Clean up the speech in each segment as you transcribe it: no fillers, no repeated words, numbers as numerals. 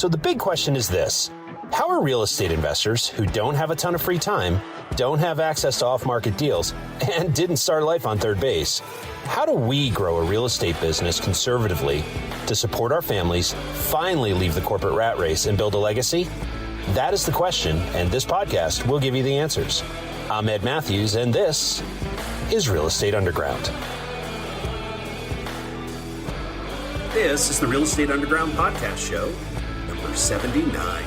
So the big question is this: how are real estate investors who don't have a ton of free time, don't have access to off-market deals, and didn't start life on third base, how do we grow a real estate business conservatively to support our families, finally leave the corporate rat race, and build a legacy? That is the question, and this podcast will give you the answers. I'm Ed Matthews, and this is Real Estate Underground. This is the Real Estate Underground podcast show, number 79.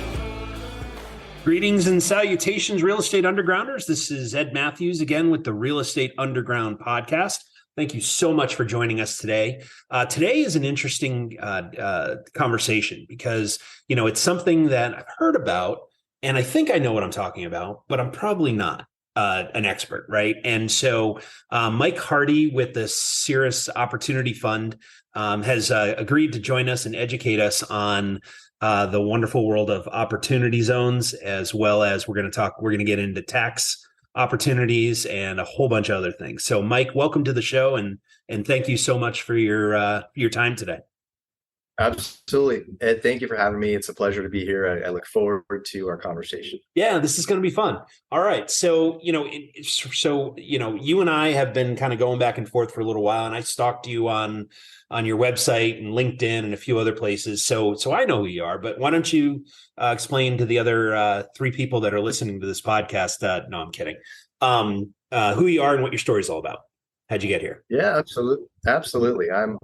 Greetings and salutations, Real Estate Undergrounders. This is Ed Matthews again with the Real Estate Underground podcast. Thank you so much for joining us today. Today is an interesting conversation because, it's something that I've heard about, and I think I know what I'm talking about, but I'm probably not an expert, right? And so Mike Hardy with the Cirrus Opportunity Fund has agreed to join us and educate us on the wonderful world of opportunity zones, as well as we're going to get into tax opportunities and a whole bunch of other things. So Mike, welcome to the show, and thank you so much for your time today. Absolutely. Ed, thank you for having me. It's a pleasure to be here. I look forward to our conversation. Yeah, this is going to be fun. All right. So, you and I have been kind of going back and forth for a little while, and I stalked you on your website and LinkedIn and a few other places. So I know who you are, but why don't you explain to the other three people that are listening to this podcast? No, I'm kidding. Who you are and what your story is all about. How'd you get here? Yeah, absolutely. I'm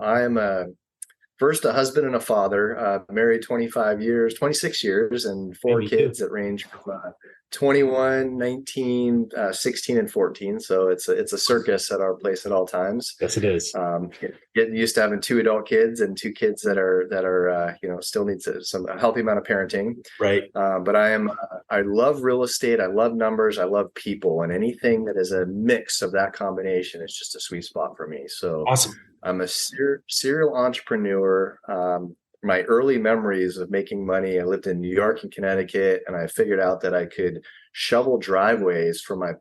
first a husband and a father, married 26 years, and four kids that range from 21, 19, 16, and 14. So it's a circus at our place at all times. Yes, it is. Getting used to having two adult kids and two kids that are still needs some healthy amount of parenting. Right. But I love real estate. I love numbers. I love people, and anything that is a mix of that combination is just a sweet spot for me. So awesome. I'm a serial entrepreneur. My early memories of making money, I lived in New York and Connecticut, and I figured out that I could shovel driveways for my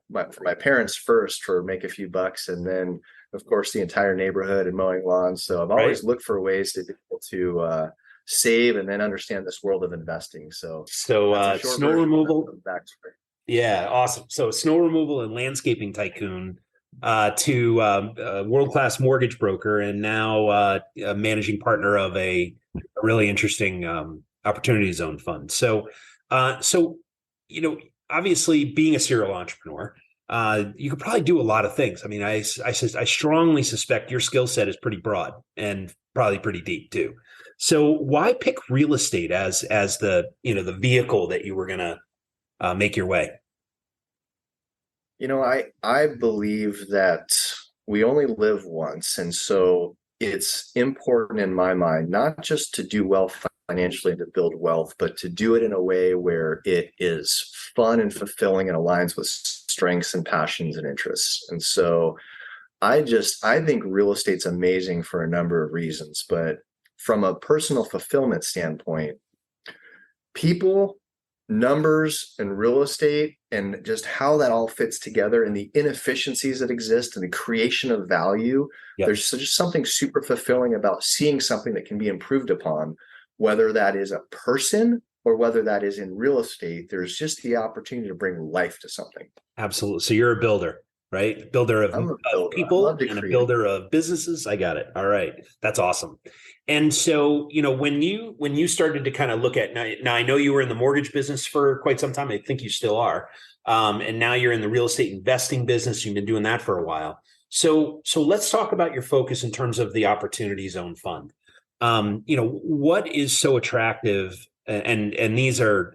parents first for make a few bucks, and then of course the entire neighborhood and mowing lawns. So I've always looked for ways to be able to save and then understand this world of investing. So snow removal. Yeah, awesome. So snow removal and landscaping tycoon to a world-class mortgage broker, and now a managing partner of a really interesting opportunity zone fund. So obviously being a serial entrepreneur, you could probably do a lot of things. I mean, I strongly suspect your skill set is pretty broad and probably pretty deep too. So why pick real estate as the the vehicle that you were going to make your way? I believe that we only live once. And so it's important in my mind, not just to do well financially and to build wealth, but to do it in a way where it is fun and fulfilling and aligns with strengths and passions and interests. And so I think real estate's amazing for a number of reasons, but from a personal fulfillment standpoint, people, numbers, and real estate, and just how that all fits together, and the inefficiencies that exist and the creation of value. Yep. There's just something super fulfilling about seeing something that can be improved upon, whether that is a person or whether that is in real estate. There's just the opportunity to bring life to something. Absolutely. So you're a builder, right? Builder of people and a builder of businesses. I got it. All right. That's awesome. And so, when you started to kind of look at, now I know you were in the mortgage business for quite some time. I think you still are. And now you're in the real estate investing business. You've been doing that for a while. So let's talk about your focus in terms of the Opportunity Zone Fund. What is so attractive? And these are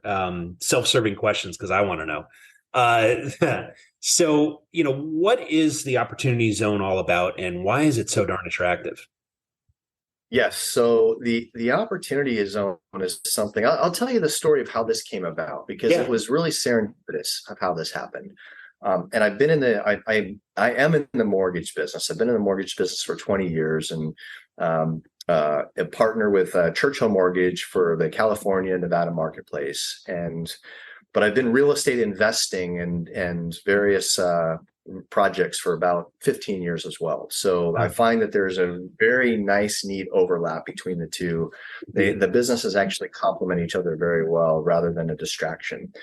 self-serving questions because I want to know. So, what is the Opportunity Zone all about, and why is it so darn attractive? Yes. So the Opportunity Zone is something, I'll tell you the story of how this came about, because it was really serendipitous of how this happened. And I've been I am in the mortgage business. I've been in the mortgage business for 20 years, and a partner with Churchill Mortgage for the California, Nevada marketplace. And but I've been real estate investing and various projects for about 15 years as well. So I find that there's a very nice, neat overlap between the two. The businesses actually complement each other very well rather than a distraction.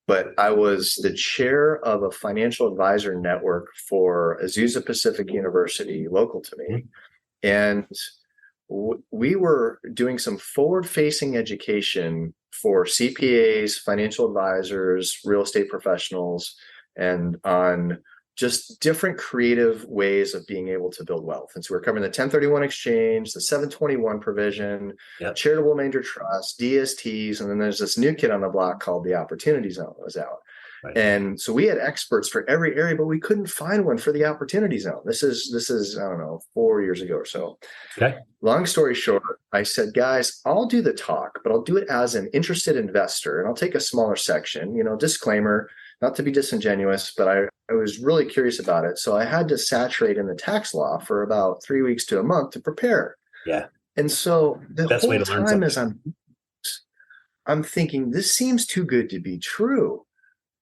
But I was the chair of a financial advisor network for Azusa Pacific University, local to me. And we were doing some forward-facing education for CPAs, financial advisors, real estate professionals, and on just different creative ways of being able to build wealth. And so we're covering the 1031 exchange, the 721 provision, charitable major trust, DSTs, and then there's this new kid on the block called the Opportunity Zone was out. Right. And so we had experts for every area, but we couldn't find one for the Opportunity Zone. This is I don't know, 4 years ago or so. Okay. Long story short, I said, guys, I'll do the talk, but I'll do it as an interested investor, and I'll take a smaller section. Disclaimer, not to be disingenuous, but I was really curious about it. So I had to saturate in the tax law for about 3 weeks to a month to prepare. Yeah. And so the best whole time as I'm thinking, this seems too good to be true.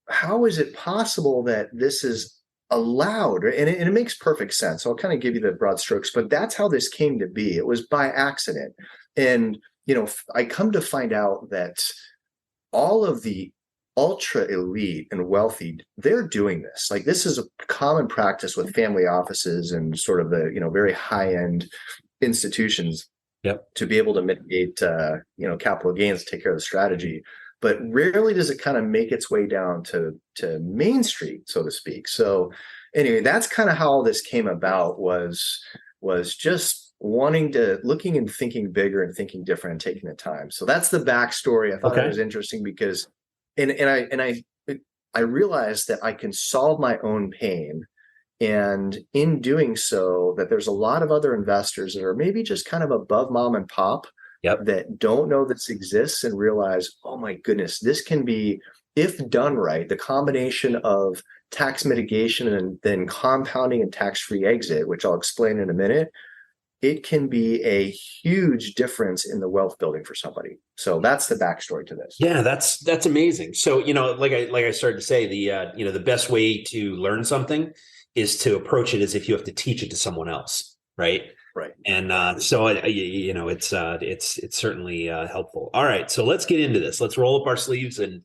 How is it possible that this is allowed? And it makes perfect sense. So I'll kind of give you the broad strokes, but that's how this came to be. It was by accident. And, I come to find out that all of the ultra elite and wealthy, they're doing this. Like, this is a common practice with family offices and sort of the, very high end institutions to be able to mitigate, capital gains, take care of the strategy. But rarely does it kind of make its way down to Main Street, so to speak. So anyway, that's kind of how all this came about, was just looking and thinking bigger and thinking different and taking the time. So that's the backstory. I thought it was interesting because, and I realized that I can solve my own pain. And in doing so, that there's a lot of other investors that are maybe just kind of above mom and pop, that don't know this exists and realize, oh my goodness, this can be, if done right, the combination of tax mitigation and then compounding and tax-free exit, which I'll explain in a minute, it can be a huge difference in the wealth building for somebody. So that's the backstory to this. Yeah, that's amazing. So, like I started to say, the best way to learn something is to approach it as if you have to teach it to someone else, right? Right. And so, it's certainly helpful. All right. So let's get into this. Let's roll up our sleeves and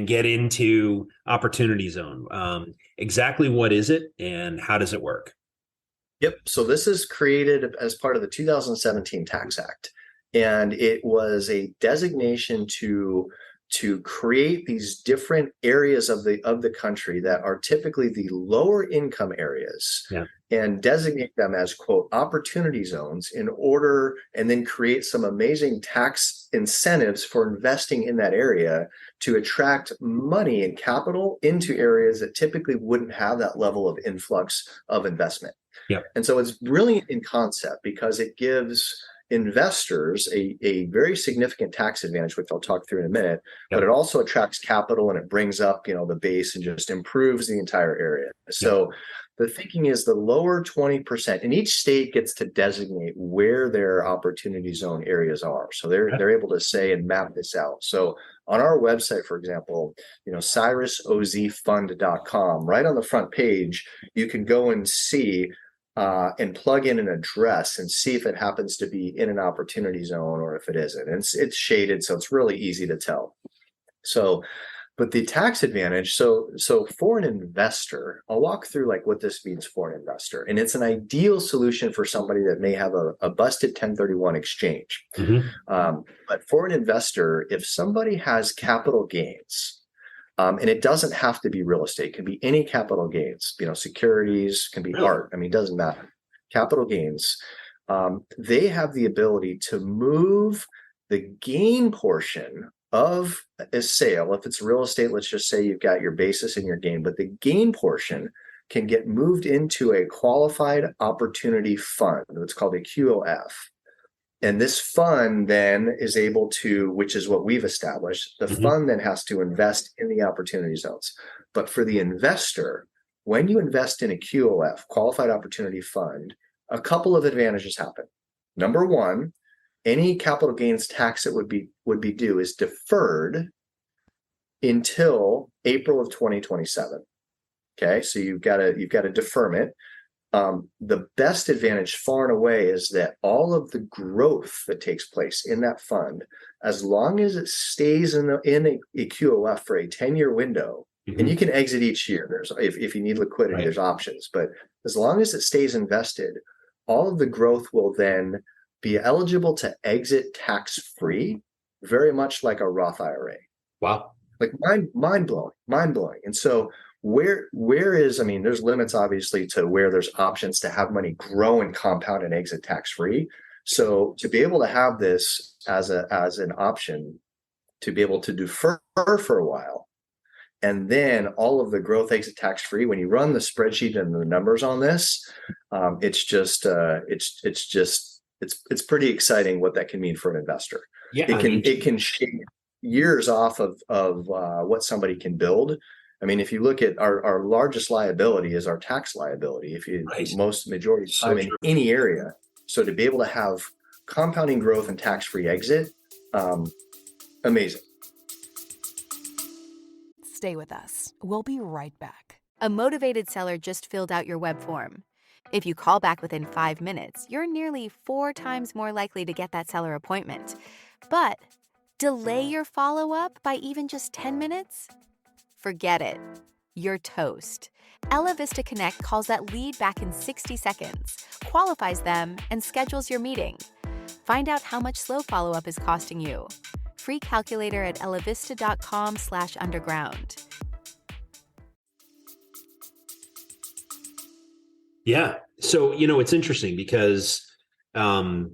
get into Opportunity Zone. Exactly what is it and how does it work? Yep. So this is created as part of the 2017 Tax Act. And it was a designation to create these different areas of the country that are typically the lower income areas, and designate them as, quote, opportunity zones and then create some amazing tax incentives for investing in that area to attract money and capital into areas that typically wouldn't have that level of influx of investment. And so it's brilliant in concept because it gives investors a very significant tax advantage, which I'll talk through in a minute, but it also attracts capital and it brings up, the base and just improves the entire area. So the thinking is the lower 20%, and each state gets to designate where their opportunity zone areas are. So they're able to say and map this out. So on our website, for example, cyrusozfund.com, right on the front page, you can go and see and plug in an address and see if it happens to be in an opportunity zone or if it isn't. And it's shaded, so it's really easy to tell. So, but the tax advantage, so for an investor, I'll walk through like what this means for an investor. And it's an ideal solution for somebody that may have a busted 1031 exchange. But for an investor, if somebody has capital gains, and it doesn't have to be real estate, it can be any capital gains, securities, can be art. I mean, it doesn't matter. Capital gains, they have the ability to move the gain portion of a sale. If it's real estate, let's just say you've got your basis and your gain, but the gain portion can get moved into a qualified opportunity fund. It's called a QOF. And this fund then is able to, which is what we've established, the fund then has to invest in the opportunity zones. But for the investor, when you invest in a QOF, qualified opportunity fund, a couple of advantages happen. Number one, any capital gains tax that would be due is deferred until April of 2027. Okay, so you've got a deferment. The best advantage far and away is that all of the growth that takes place in that fund, as long as it stays in a QOF for a 10-year window, and you can exit each year. There's if you need liquidity, there's options. But as long as it stays invested, all of the growth will then be eligible to exit tax-free, very much like a Roth IRA. Wow. Like mind blowing. And so where is, I mean, there's limits obviously to where there's options to have money grow and compound and exit tax-free. So to be able to have this as an option, to be able to defer for a while, and then all of the growth exit tax-free, when you run the spreadsheet and the numbers on this, it's pretty exciting what that can mean for an investor. Yeah, it can shave years off of what somebody can build. I mean, if you look at our largest liability is our tax liability, if you majority of the time in any area. So to be able to have compounding growth and tax-free exit, amazing. Stay with us. We'll be right back. A motivated seller just filled out your web form. If you call back within 5 minutes, you're nearly 4 times more likely to get that seller appointment. But delay your follow-up by even just 10 minutes? Forget it. You're toast. Ella Vista Connect calls that lead back in 60 seconds, qualifies them, and schedules your meeting. Find out how much slow follow-up is costing you. Free calculator at ellavista.com/underground. Yeah. So, it's interesting because, the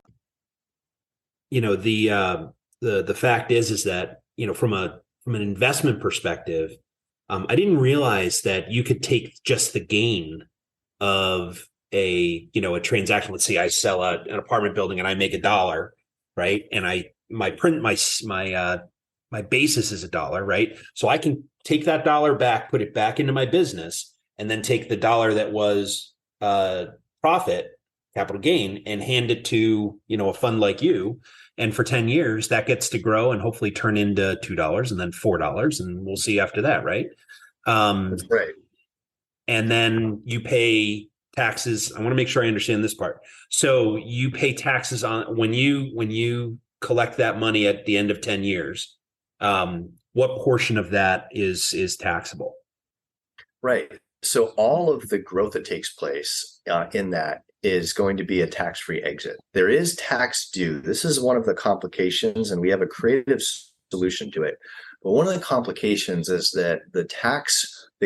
fact is that, from an investment perspective, I didn't realize that you could take just the gain of a transaction. Let's say I sell an apartment building and I make $1, right? And my basis is $1, right? So I can take that $1 back, put it back into my business, and then take the $1 that was profit, capital gain, and hand it to, a fund like you. And for 10 years, that gets to grow and hopefully turn into $2 and then $4. And we'll see after that, right? That's right. And then you pay taxes. I want to make sure I understand this part. So you pay taxes on when you collect that money at the end of 10 years. What portion of that is taxable? Right. So all of the growth that takes place in that is going to be a tax-free exit. There is tax due. This is one of the complications, and we have a creative solution to it. But one of the complications is that the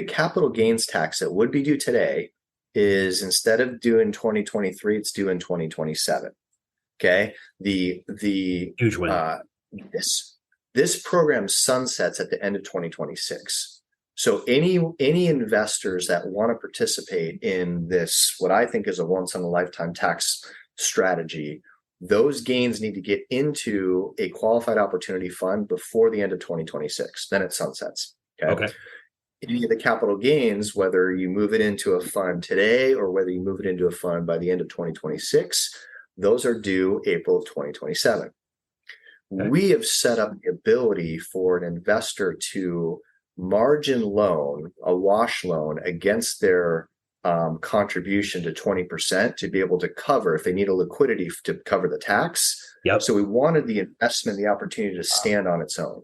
capital gains tax that would be due today is, instead of due in 2023, it's due in 2027. Okay. The Huge win. This program sunsets at the end of 2026. So any investors that want to participate in this, what I think is a once in a lifetime tax strategy, those gains need to get into a qualified opportunity fund before the end of 2026. Then it sunsets. Okay. Any of the capital gains, whether you move it into a fund today or whether you move it into a fund by the end of 2026, those are due April of 2027. Okay. We have set up the ability for an investor to margin loan, a wash loan against their contribution to 20% to be able to cover, if they need a liquidity to cover the tax. Yep. So we wanted the investment, the opportunity to stand on its own.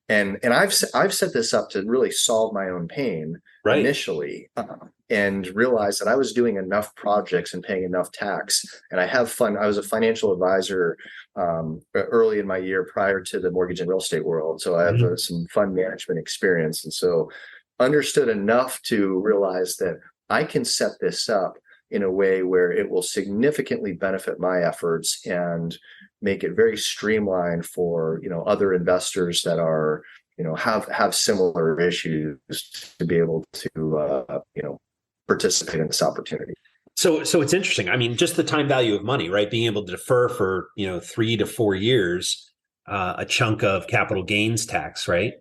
And I've set this up to really solve my own pain initially, and realized that I was doing enough projects and paying enough tax. And I was a financial advisor early in my year prior to the mortgage and real estate world. So I have some fund management experience. And so understood enough to realize that I can set this up in a way where it will significantly benefit my efforts and make it very streamlined for, other investors that are, have similar issues to be able to, participate in this opportunity. So it's interesting. I mean, just the time value of money, right? Being able to defer for, 3 to 4 years, a chunk of capital gains tax, right?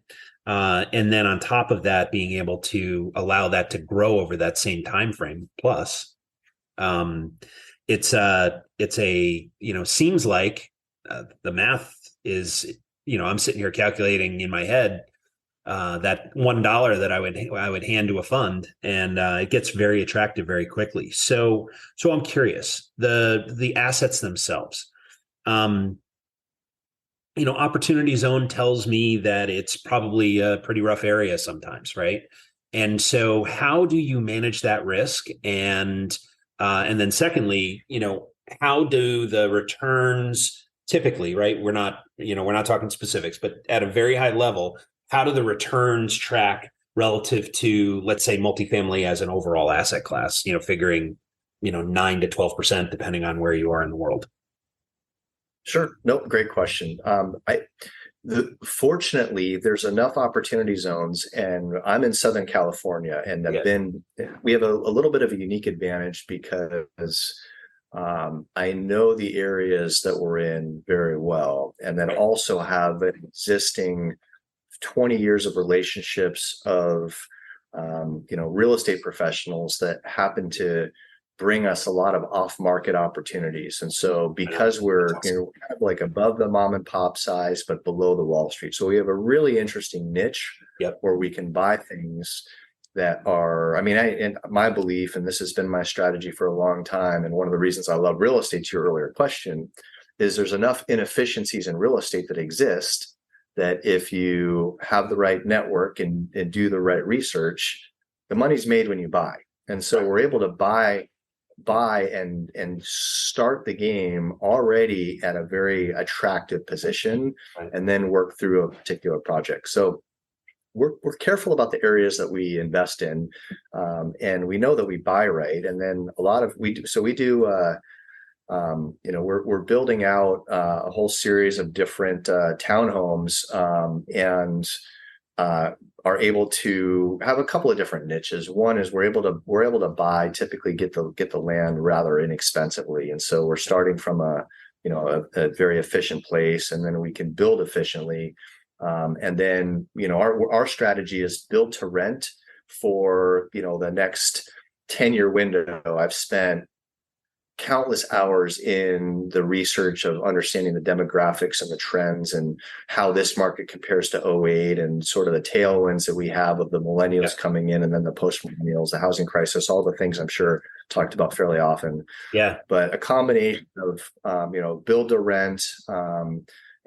And then on top of that, being able to allow that to grow over that same time frame. Plus, seems like the math is, I'm sitting here calculating in my head that $1 that I would hand to a fund, and it gets very attractive very quickly. So I'm curious, the assets themselves. Opportunity zone tells me that it's probably a pretty rough area sometimes, right? And so how do you manage that risk? And then secondly, how do the returns typically, right? We're not talking specifics, but at a very high level, how do the returns track relative to, let's say, multifamily as an overall asset class, figuring, 9 to 12%, depending on where you are in the world? Sure. Nope. Great question. Fortunately, there's enough opportunity zones, and I'm in Southern California, and we have a little bit of a unique advantage because I know the areas that we're in very well, and then also have an existing 20 years of relationships of real estate professionals that happen to bring us a lot of off-market opportunities. And so because we're kind of like above the mom and pop size, but below the Wall Street. So we have a really interesting niche where we can buy things that are, and my belief, and this has been my strategy for a long time, and one of the reasons I love real estate, to your earlier question, is there's enough inefficiencies in real estate that exist that if you have the right network and do the right research, the money's made when you buy. And so we're able to buy and start the game already at a very attractive position, and then work through a particular project. So we're careful about the areas that we invest in, and we know that we buy right. And then we're building out a whole series of different townhomes, and are able to have a couple of different niches. One is we're able to buy, typically get the land rather inexpensively, and so we're starting from a very efficient place, and then we can build efficiently. And then our strategy is build to rent for the next 10-year window. I've spent countless hours in the research of understanding the demographics and the trends and how this market compares to '08, and sort of the tailwinds that we have of the millennials coming in, and then the post-millennials, the housing crisis, all the things I'm sure talked about fairly often. Yeah. But a combination of, build to rent,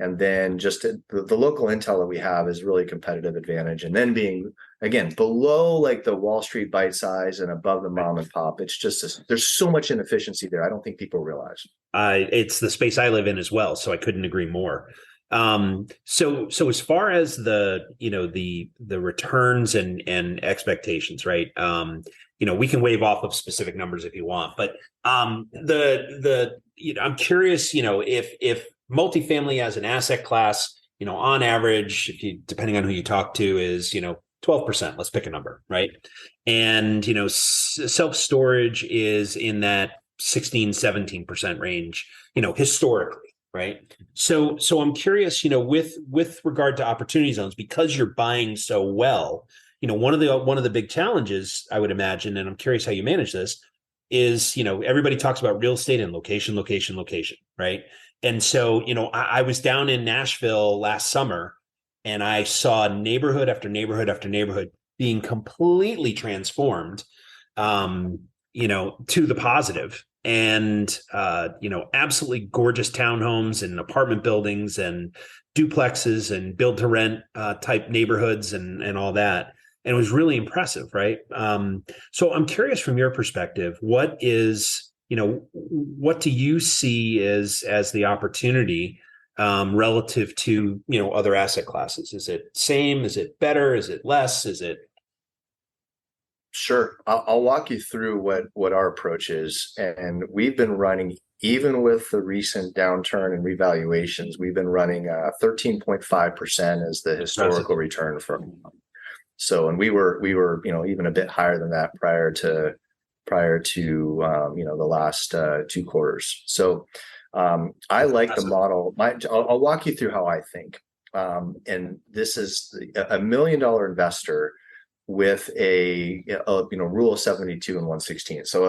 and then just the local intel that we have is really a competitive advantage. And then being, again, below like the Wall Street bite size and above the mom and pop, it's just there's so much inefficiency there. I don't think people realize. It's the space I live in as well, so I couldn't agree more. So as far as the returns and expectations, right? We can wave off of specific numbers if you want, but I'm curious, if multifamily as an asset class, on average, depending on who you talk to, is 12%. Let's pick a number, right? And self-storage is in that 16-17% range, historically, right? So I'm curious, with regard to opportunity zones, because you're buying so well, one of the big challenges, I would imagine, and I'm curious how you manage this, is everybody talks about real estate and location, right? And so, I was down in Nashville last summer, and I saw neighborhood after neighborhood after neighborhood being completely transformed, to the positive, and, absolutely gorgeous townhomes and apartment buildings and duplexes and build to rent type neighborhoods and all that. And it was really impressive, right? So I'm curious, from your perspective, what do you see as the opportunity relative to other asset classes? Is it same? Is it better? Is it less? Is it? Sure. I'll walk you through what our approach is. And we've been running, even with the recent downturn and revaluations, we've been running 13.5% as the historical return from. So, and we were even a bit higher than that prior to the last 2 quarters. So I like the model. I'll walk you through how I think. And this is a $1 million investor with a rule of 72 and 116. So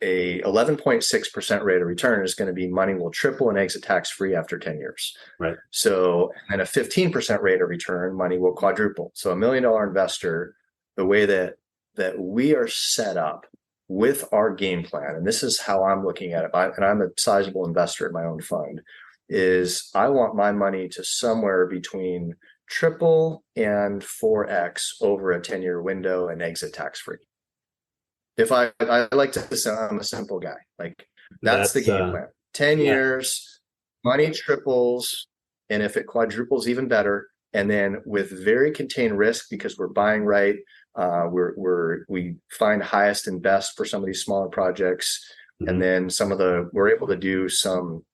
a 11.6% rate of return is going to be money will triple and exit tax free after 10 years. Right. So, and a 15% rate of return, money will quadruple. So $1 million investor, the way that we are set up with our game plan, and this is how I'm looking at it, and I'm a sizable investor in my own fund, is I want my money to somewhere between triple and 4x over a 10-year window and exit tax free. If I like to say I'm a simple guy, like that's the game plan. 10 years, money triples, and if it quadruples, even better. And then with very contained risk, because we're buying right, we find highest and best for some of these smaller projects, and then we're able to do some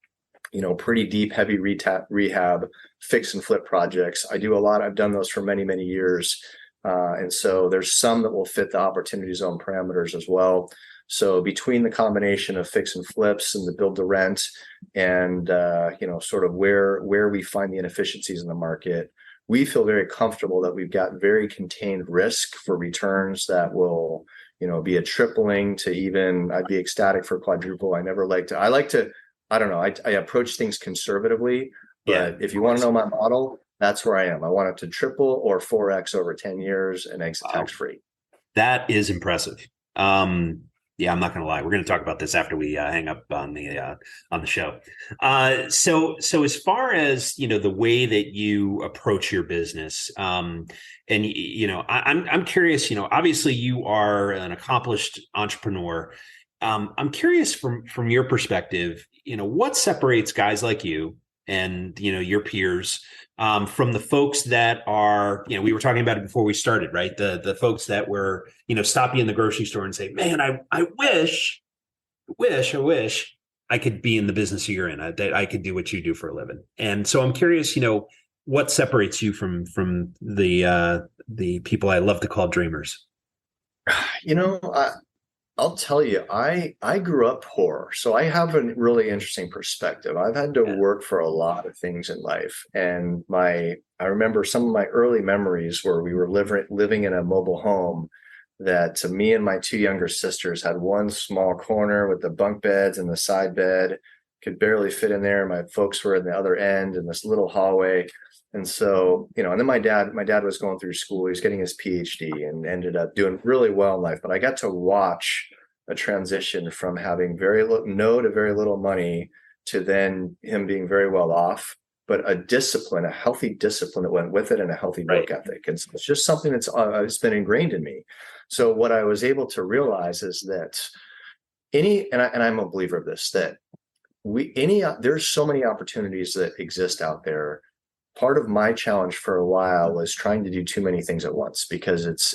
pretty deep, heavy rehab, fix and flip projects. I've done those for many, many years. And so there's some that will fit the opportunity zone parameters as well. So between the combination of fix and flips and the build to rent and, sort of where we find the inefficiencies in the market, we feel very comfortable that we've got very contained risk for returns that will, be a tripling to even, I'd be ecstatic for quadruple. I don't know. I approach things conservatively, but if you want to know my model, that's where I am. I want it to triple or 4x over 10 years and exit tax free. That is impressive. I'm not going to lie. We're going to talk about this after we hang up on the show. So as far as the way that you approach your business, I'm curious. Obviously you are an accomplished entrepreneur. I'm curious from your perspective, what separates guys like you and, your peers from the folks that are, we were talking about it before we started, right? The folks that were, stop you in the grocery store and say, man, I wish I could be in the business you're in, that I could do what you do for a living. And so I'm curious, what separates you from the people I love to call dreamers? I'll tell you, I grew up poor, so I have a really interesting perspective. I've had to work for a lot of things in life, and I remember some of my early memories where we were living in a mobile home that me and my two younger sisters had one small corner with the bunk beds and the side bed, could barely fit in there. My folks were in the other end in this little hallway. And so, and then my dad was going through school. He was getting his PhD and ended up doing really well in life. But I got to watch a transition from having very little money to then him being very well off, but a healthy discipline that went with it, and a healthy work ethic. And so it's just something that's it's been ingrained in me. So what I was able to realize is that I'm a believer of this, that there's so many opportunities that exist out there. Part of my challenge for a while was trying to do too many things at once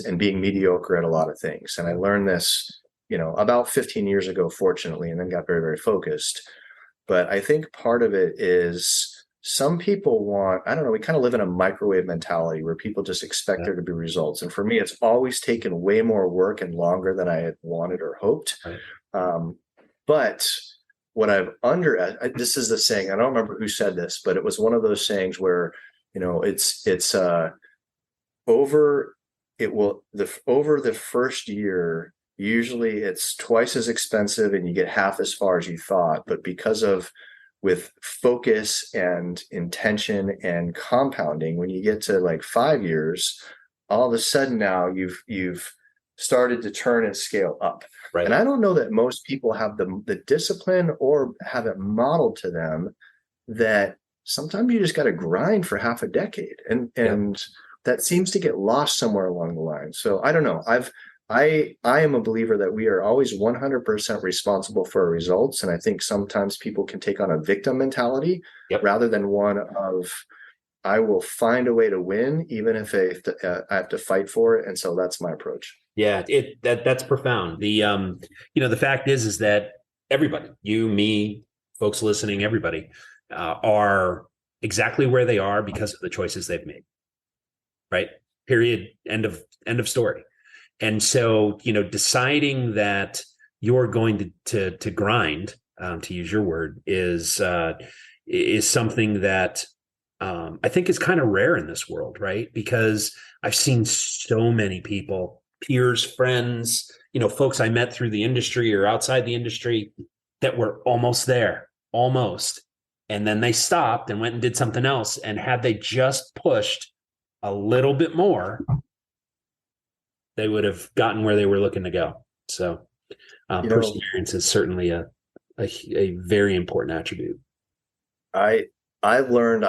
and being mediocre at a lot of things. And I learned this, about 15 years ago, fortunately, and then got very, very focused. But I think part of it is some people we kind of live in a microwave mentality where people just expect there to be results. And for me, it's always taken way more work and longer than I had wanted or hoped. Right. But what this is the saying, I don't remember who said this, but it was one of those sayings where, over the first year, usually it's twice as expensive and you get half as far as you thought. But with focus and intention and compounding, when you get to like 5 years, all of a sudden now you've started to turn and scale up. Right. And I don't know that most people have the discipline or have it modeled to them that sometimes you just got to grind for half a decade. And that seems to get lost somewhere along the line. So I don't know. I am a believer that we are always 100% responsible for our results. And I think sometimes people can take on a victim mentality rather than one of, I will find a way to win, even if I have to fight for it. And so that's my approach. Yeah, that's profound. The fact is that everybody, you, me, folks listening, everybody are exactly where they are because of the choices they've made. Right. Period. End of story. And so, deciding that you're going to grind, to use your word, is something that I think is kind of rare in this world, right? Because I've seen so many people, peers, friends, folks I met through the industry or outside the industry that were almost there, almost. And then they stopped and went and did something else. And had they just pushed a little bit more, they would have gotten where they were looking to go. So perseverance is certainly a very important attribute. I've learned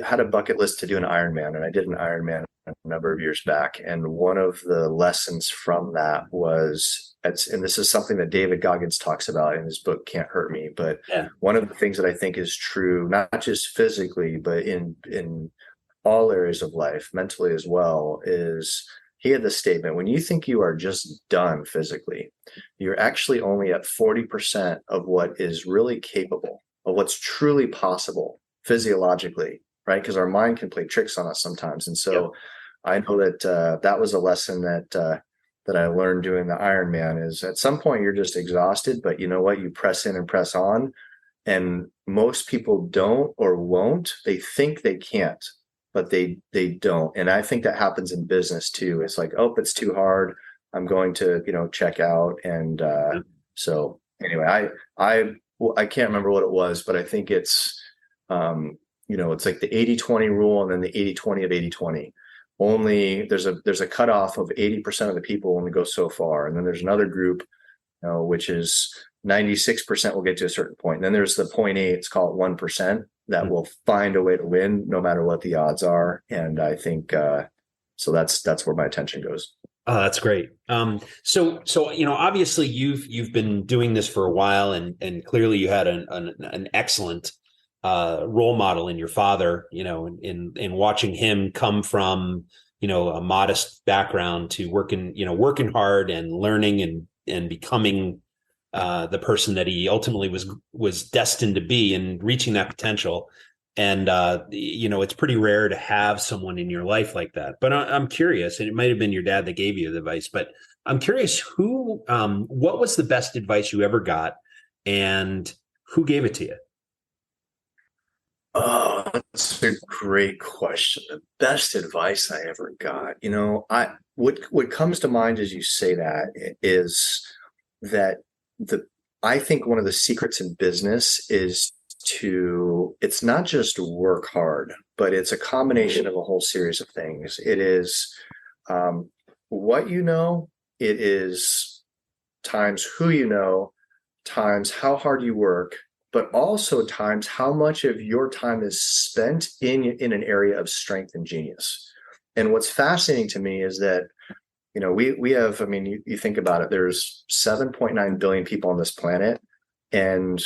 had a bucket list to do an Ironman, and I did an Ironman a number of years back. And one of the lessons from that was, and this is something that David Goggins talks about in his book, Can't Hurt Me. But one of the things that I think is true, not just physically, but in all areas of life, mentally as well, is he had this statement: when you think you are just done physically, you're actually only at 40% of what is really capable, of what's truly possible physiologically, right? Because our mind can play tricks on us sometimes. And so I know that that was a lesson that I learned doing the Ironman, is at some point you're just exhausted, but you know what? You press in and press on. And most people don't or won't. They think they can't, but they don't. And I think that happens in business too. It's like, oh, it's too hard, I'm going to, check out. And so anyway, I can't remember what it was, but I think it's, it's like the 80-20 rule, and then the 80-20 of 80-20. Only there's a cutoff of 80% of the people only go so far. And then there's another group, which is 96% will get to a certain point. And then there's the 0.8, it's called 1%, that will find a way to win no matter what the odds are. And I think, so that's where my attention goes. Oh, that's great. So obviously you've been doing this for a while, and clearly you had an excellent role model in your father. In watching him come from a modest background to working hard and learning and becoming the person that he ultimately was destined to be, and reaching that potential. And, it's pretty rare to have someone in your life like that. But I'm curious, and it might have been your dad that gave you the advice, but I'm curious what was the best advice you ever got, and who gave it to you? Oh, that's a great question. The best advice I ever got, what comes to mind as you say that is that I think one of the secrets in business is it's not just work hard, but it's a combination of a whole series of things. It is what it is times who times how hard you work, but also times how much of your time is spent in an area of strength and genius. And what's fascinating to me is that, we have, you think about it, there's 7.9 billion people on this planet, and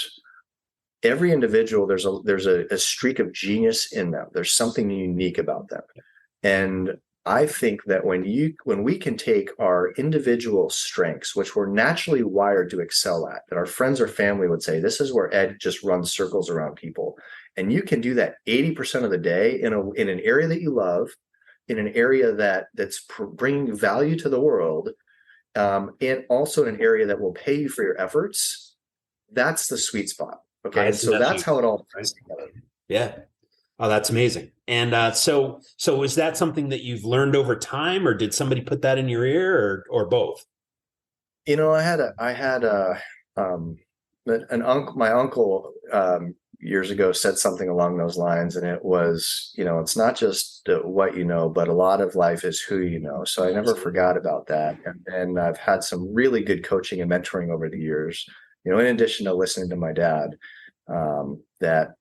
every individual, there's a streak of genius in them. There's something unique about them. And I think that when we can take our individual strengths, which we're naturally wired to excel at, that our friends or family would say, this is where Ed just runs circles around people. And you can do that 80% of the day in an area that you love, in an area that's bringing value to the world, and also in an area that will pay you for your efforts. That's the sweet spot. Okay. So that's how it all fits together. Yeah. Oh, that's amazing. And so is that something that you've learned over time, or did somebody put that in your ear, or both? I had an uncle, my uncle, years ago said something along those lines, and it was, it's not just what but a lot of life is who you know. So I never forgot about that. And I've had some really good coaching and mentoring over the years, in addition to listening to my dad, that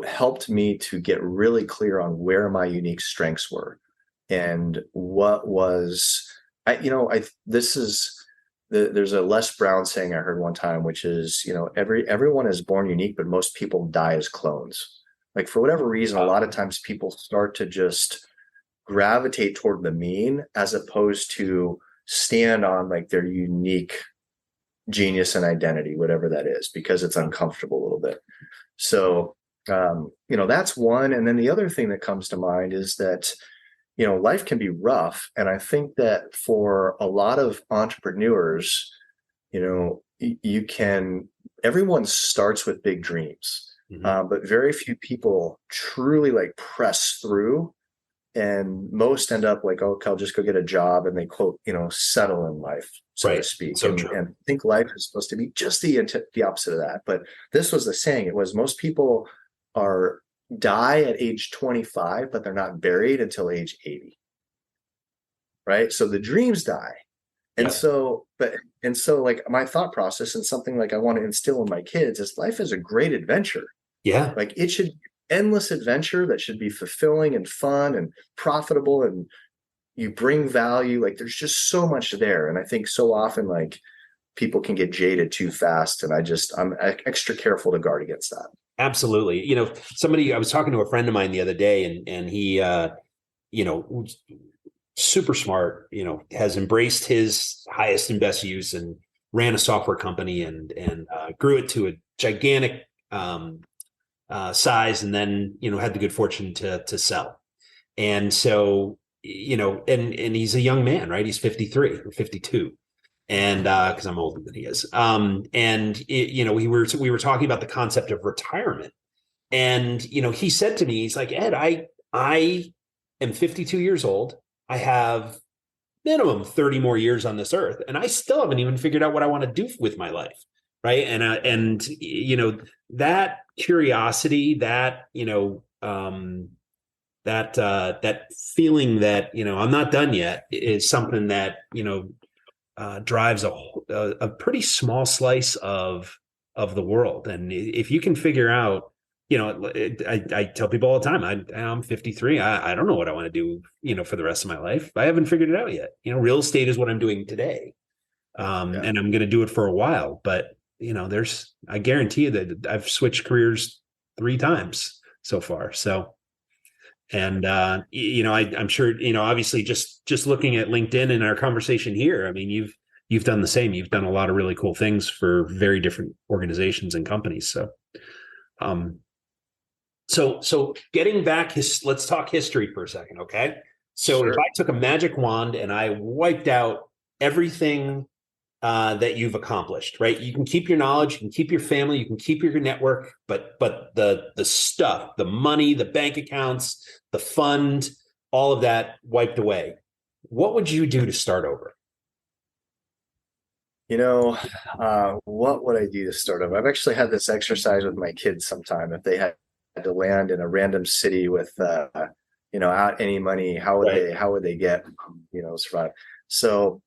helped me to get really clear on where my unique strengths were and what was, there's a Les Brown saying I heard one time, which is, everyone is born unique, but most people die as clones. Like, for whatever reason, a lot of times people start to just gravitate toward the mean, as opposed to stand on like their unique genius and identity, whatever that is, because it's uncomfortable a little bit. So, that's one. And then the other thing that comes to mind is that, life can be rough. And I think that for a lot of entrepreneurs, everyone starts with big dreams. But very few people truly like press through, and most end up like, oh, okay, I'll just go get a job, and they quote, settle in life, so to speak. So and, true. and I think life is supposed to be just the opposite of that. But this was the saying. It was most people die at age 25, but they're not buried until age 80. Right. So the dreams die. And so like my thought process, and something like I want to instill in my kids, is life is a great adventure. Yeah. Like it should be endless adventure that should be fulfilling and fun and profitable, and you bring value. Like there's just so much there. And I think so often like people can get jaded too fast. And I'm extra careful to guard against that. Absolutely. I was talking to a friend of mine the other day, and he, super smart, has embraced his highest and best use and ran a software company and grew it to a gigantic size, and then, had the good fortune to sell. And so, and he's a young man, right? He's 53 or 52. And because I'm older than he is. We were talking about the concept of retirement. And, he said to me, he's like, Ed, I am 52 years old. I have minimum 30 more years on this earth, and I still haven't even figured out what I want to do with my life. Right. And that curiosity, that, that feeling that, I'm not done yet, is something that, drives a pretty small slice of the world. And if you can figure out, I tell people all the time, I'm 53. I don't know what I want to do, for the rest of my life. I haven't figured it out yet. Real estate is what I'm doing today. And I'm going to do it for a while, but I guarantee you that I've switched careers 3 times so far. So, and, I'm sure, obviously just looking at LinkedIn and our conversation here, I mean, you've done the same. You've done a lot of really cool things for very different organizations and companies. So, so getting back, let's talk history for a second. Okay. So Sure. If I took a magic wand and I wiped out everything that you've accomplished, right? You can keep your knowledge, you can keep your family, you can keep your network, but the stuff, the money, the bank accounts, the fund, all of that wiped away. What would you do to start over? What would I do to start over? I've actually had this exercise with my kids sometime. If they had to land in a random city with, out any money, how would they get, survive? So,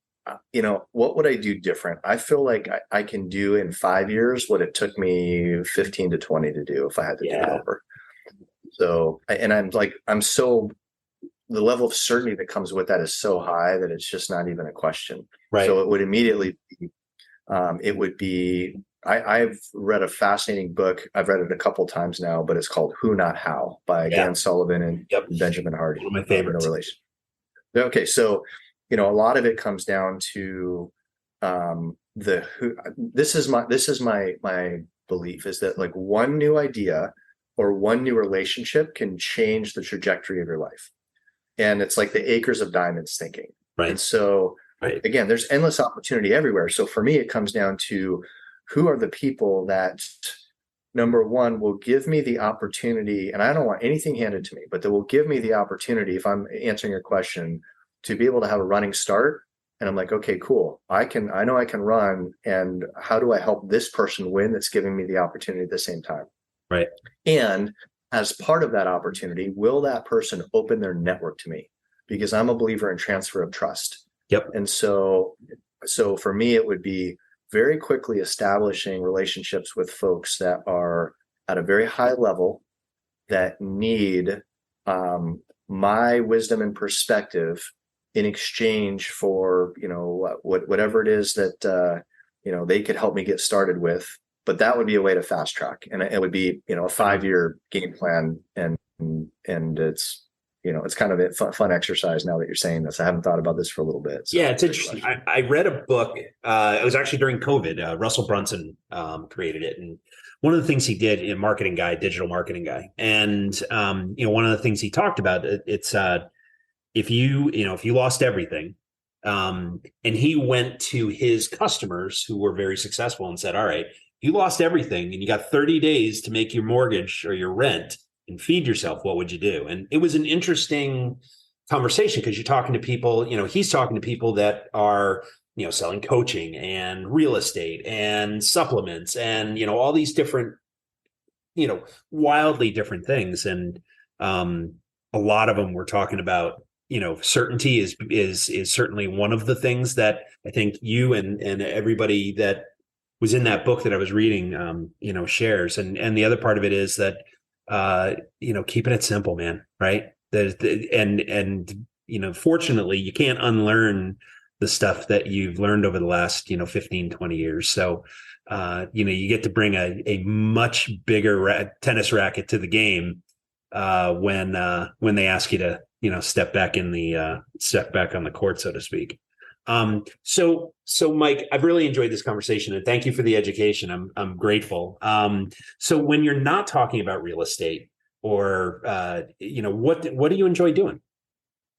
what would I do different? I feel like I can do in 5 years what it took me 15 to 20 to do if I had to do it over. So, and the level of certainty that comes with that is so high that it's just not even a question. Right. So it would immediately be, I've read a fascinating book. I've read it a couple of times now, but it's called Who Not How by Dan Sullivan and Benjamin Hardy. One of my favorites. No relation. Okay. So, a lot of it comes down to this is my belief, is that like one new idea or one new relationship can change the trajectory of your life. And it's like the acres of diamonds thinking. Right. And so again, there's endless opportunity everywhere. So for me, it comes down to who are the people that, number one, will give me the opportunity, and I don't want anything handed to me, but that will give me the opportunity, if I'm answering your question, to be able to have a running start. And I'm like, okay, cool. I know I can run. And how do I help this person win that's giving me the opportunity at the same time? Right. And as part of that opportunity, will that person open their network to me? Because I'm a believer in transfer of trust. Yep. And so for me, it would be very quickly establishing relationships with folks that are at a very high level, that need my wisdom and perspective in exchange for, whatever it is that, they could help me get started with. But that would be a way to fast track. And it would be, a 5-year game plan. And it's, it's kind of a fun exercise now that you're saying this. I haven't thought about this for a little bit. So yeah, it's interesting. I read a book. It was actually during COVID. Russell Brunson created it. And one of the things he did, digital marketing guy. And, one of the things he talked about, it's if you lost everything, and he went to his customers who were very successful and said, all right, you lost everything and you got 30 days to make your mortgage or your rent and feed yourself, what would you do? And it was an interesting conversation because you're talking to people, he's talking to people that are, selling coaching and real estate and supplements and, all these different, wildly different things. And a lot of them were talking about, certainty is certainly one of the things that I think you and everybody that was in that book that I was reading, shares. And the other part of it is that, keeping it simple, man. Right. Fortunately you can't unlearn the stuff that you've learned over the last, 15, 20 years. So, you get to bring a much bigger tennis racket to the game, when they ask you to, step back on the court, so to speak. So Mike, I've really enjoyed this conversation and thank you for the education. I'm grateful. So when you're not talking about real estate or, what do you enjoy doing?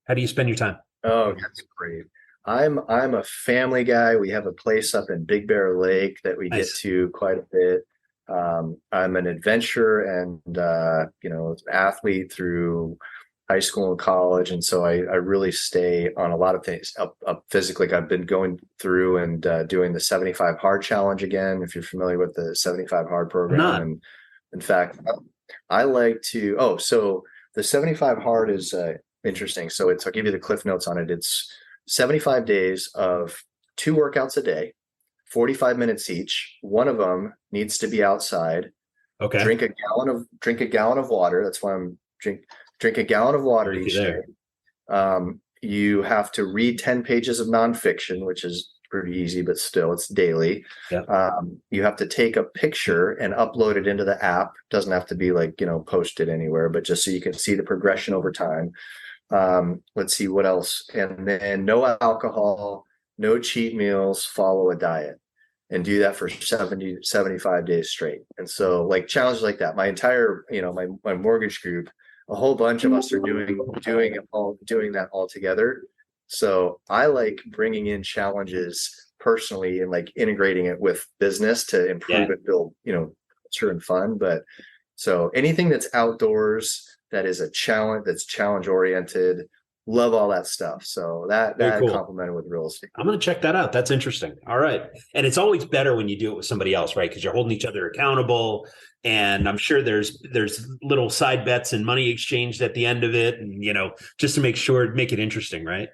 How do you spend your time? Oh, that's great. I'm a family guy. We have a place up in Big Bear Lake that we Nice. get to quite a bit. I'm an adventurer and athlete through high school and college, and so I really stay on a lot of things up physically. I've been going through and doing the 75 hard challenge again. If you're familiar with the 75 hard program, not. and in fact, I like to. Oh, so the 75 hard is interesting. So I'll give you the cliff notes on it. It's 75 days of 2 workouts a day, 45 minutes each. One of them needs to be outside. Okay. Drink a gallon of water. That's why I'm drink a gallon of water each day. You have to read 10 pages of nonfiction, which is pretty easy, but still it's daily. Yeah. You have to take a picture and upload it into the app. Doesn't have to be posted anywhere, but just so you can see the progression over time. Let's see what else. And then no alcohol, no cheat meals, follow a diet, and do that for 75 days straight. And so challenges like that, my entire, my mortgage group, a whole bunch of us are doing that all together. So I like bringing in challenges personally and integrating it with business to improve it, build, culture and fun. But so anything that's outdoors, that is a challenge, that's challenge oriented, love all that stuff. So that cool. complemented with real estate. I'm going to check that out. That's interesting. All right. And it's always better when you do it with somebody else, right? Because you're holding each other accountable. And I'm sure there's little side bets and money exchanged at the end of it. And, just to make it interesting, right?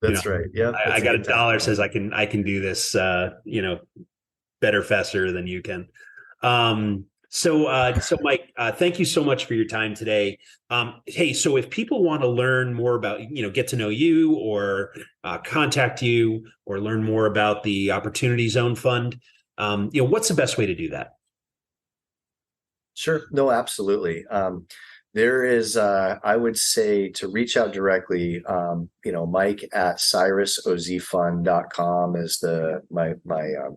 That's right. Yeah. I got $1 says I can do this, better, faster than you can. So Mike, thank you so much for your time today. Hey, so if people want to learn more about, get to know you or contact you or learn more about the Opportunity Zone Fund, what's the best way to do that? Sure. No, absolutely. There is, I would say, to reach out directly, Mike at cyrusozfund.com is my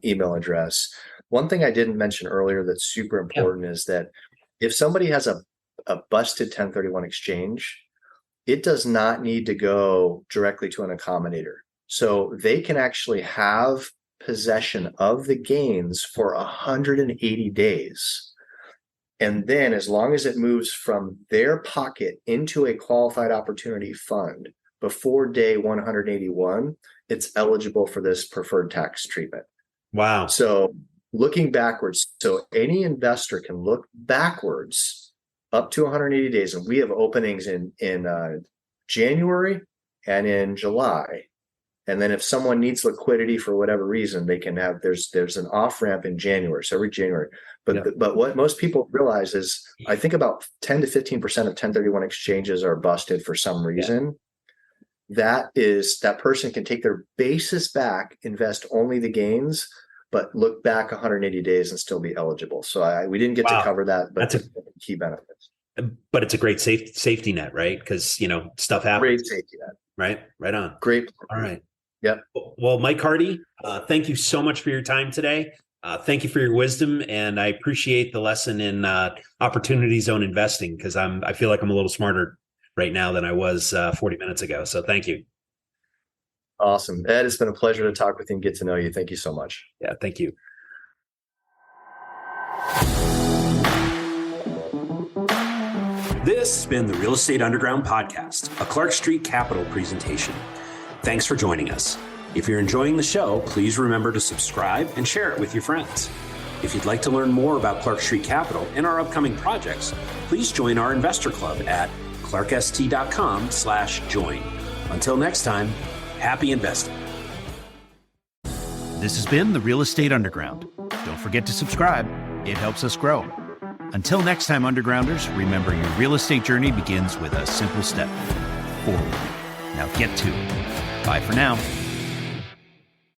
email address. One thing I didn't mention earlier that's super important is that if somebody has a busted 1031 exchange, it does not need to go directly to an accommodator. So they can actually have possession of the gains for 180 days. And then as long as it moves from their pocket into a qualified opportunity fund before day 181, it's eligible for this preferred tax treatment. Wow. So looking backwards, so any investor can look backwards up to 180 days. And we have openings in January and in July. And then if someone needs liquidity for whatever reason, they can have, there's an off ramp in January. So every January. But what most people realize is I think about 10 to 15% of 1031 exchanges are busted for some reason. Yeah. That person can take their basis back, invest only the gains, but look back 180 days and still be eligible. So we didn't get to cover that, but that's a key benefit. But it's a great safety net, right? Because, stuff happens. Great safety net. Right on. Great. All right. Yep. Well, Mike Hardy, thank you so much for your time today. Thank you for your wisdom, and I appreciate the lesson in opportunity zone investing because I feel like I'm a little smarter right now than I was 40 minutes ago. So thank you. Awesome. Ed, it's been a pleasure to talk with you and get to know you. Thank you so much. Yeah, thank you. This has been the Real Estate Underground podcast, a Clark Street Capital presentation. Thanks for joining us. If you're enjoying the show, please remember to subscribe and share it with your friends. If you'd like to learn more about Clark Street Capital and our upcoming projects, please join our investor club at clarkst.com/join. Until next time, happy investing. This has been the Real Estate Underground. Don't forget to subscribe. It helps us grow. Until next time, Undergrounders, remember your real estate journey begins with a simple step forward. Now get to it. Bye for now.